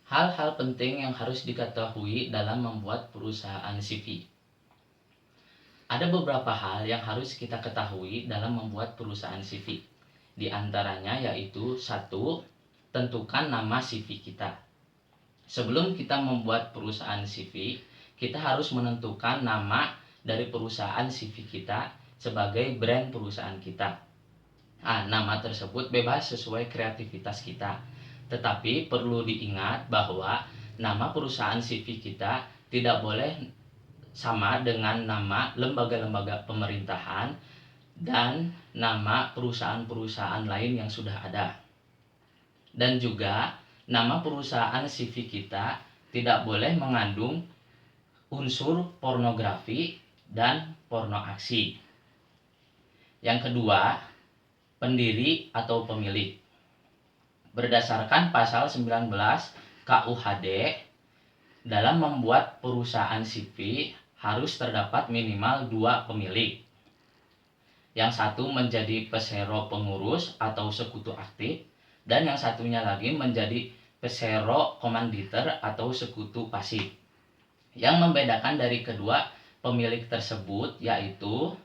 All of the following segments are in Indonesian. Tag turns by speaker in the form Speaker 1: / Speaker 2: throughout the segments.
Speaker 1: Hal-hal penting yang harus diketahui dalam membuat perusahaan CV. Ada beberapa hal yang harus kita ketahui dalam membuat perusahaan CV. Di antaranya yaitu satu, tentukan nama CV kita. Sebelum kita membuat perusahaan CV, kita harus menentukan nama dari perusahaan CV kita sebagai brand perusahaan kita. Nama tersebut bebas sesuai kreativitas kita. Tetapi perlu diingat bahwa nama perusahaan CV kita tidak boleh sama dengan nama lembaga-lembaga pemerintahan dan nama perusahaan-perusahaan lain yang sudah ada. Dan juga nama perusahaan CV kita tidak boleh mengandung unsur pornografi dan porno aksi. Yang kedua, pendiri atau pemilik. Berdasarkan pasal 19 KUHD, dalam membuat perusahaan CV harus terdapat minimal 2 pemilik. Yang satu menjadi pesero pengurus atau sekutu aktif, dan yang satunya lagi menjadi pesero komanditer atau sekutu pasif. Yang membedakan dari kedua pemilik tersebut yaitu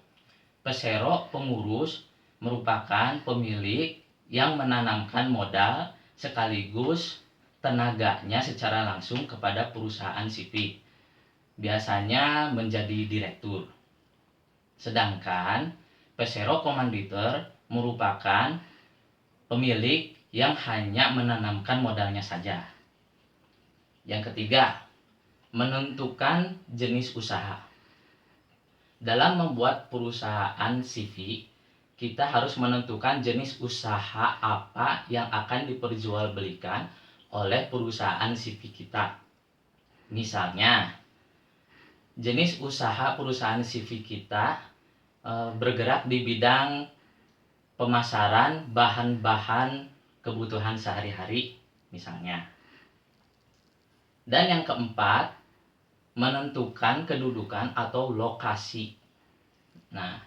Speaker 1: pesero pengurus merupakan pemilik yang menanamkan modal sekaligus tenaganya secara langsung kepada perusahaan CV. Biasanya menjadi direktur. Sedangkan pesero komanditer merupakan pemilik yang hanya menanamkan modalnya saja. Yang ketiga, menentukan jenis usaha. Dalam membuat perusahaan CV, kita harus menentukan jenis usaha apa yang akan diperjualbelikan oleh perusahaan CV kita. Misalnya, jenis usaha perusahaan CV kita bergerak di bidang pemasaran bahan-bahan kebutuhan sehari-hari misalnya. Dan yang keempat, menentukan kedudukan atau lokasi. Nah,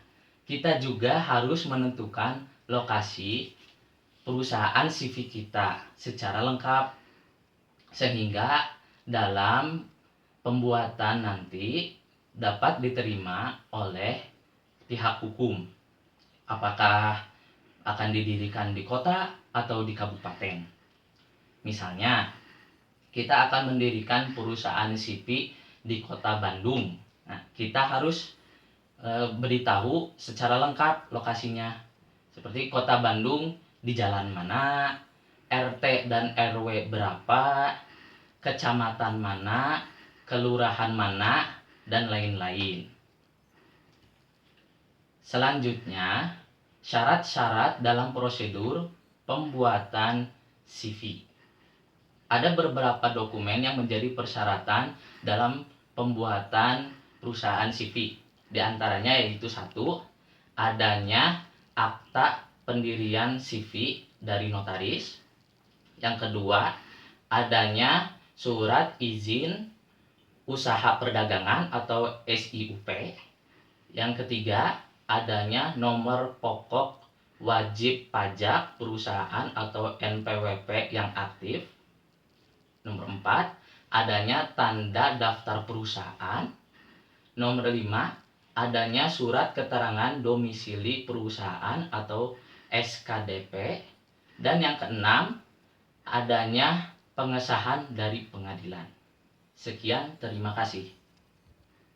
Speaker 1: kita juga harus menentukan lokasi perusahaan CV kita secara lengkap sehingga dalam pembuatan nanti dapat diterima oleh pihak hukum. Apakah akan didirikan di kota atau di kabupaten. Misalnya, kita akan mendirikan perusahaan CV di kota Bandung. Nah, kita harus beritahu secara lengkap lokasinya. Seperti kota Bandung di jalan mana, RT dan RW berapa, kecamatan mana, kelurahan mana, dan lain-lain. Selanjutnya, syarat-syarat dalam prosedur pembuatan CV. Ada beberapa dokumen yang menjadi persyaratan dalam pembuatan perusahaan CV. Di antaranya yaitu satu, adanya akta pendirian CV dari notaris. Yang kedua, adanya surat izin usaha perdagangan atau SIUP. Yang ketiga, adanya nomor pokok wajib pajak perusahaan atau NPWP yang aktif. Nomor 4, adanya tanda daftar perusahaan. Nomor 5, adanya surat keterangan domisili perusahaan atau SKDP. Dan yang keenam, adanya pengesahan dari pengadilan. Sekian, terima kasih.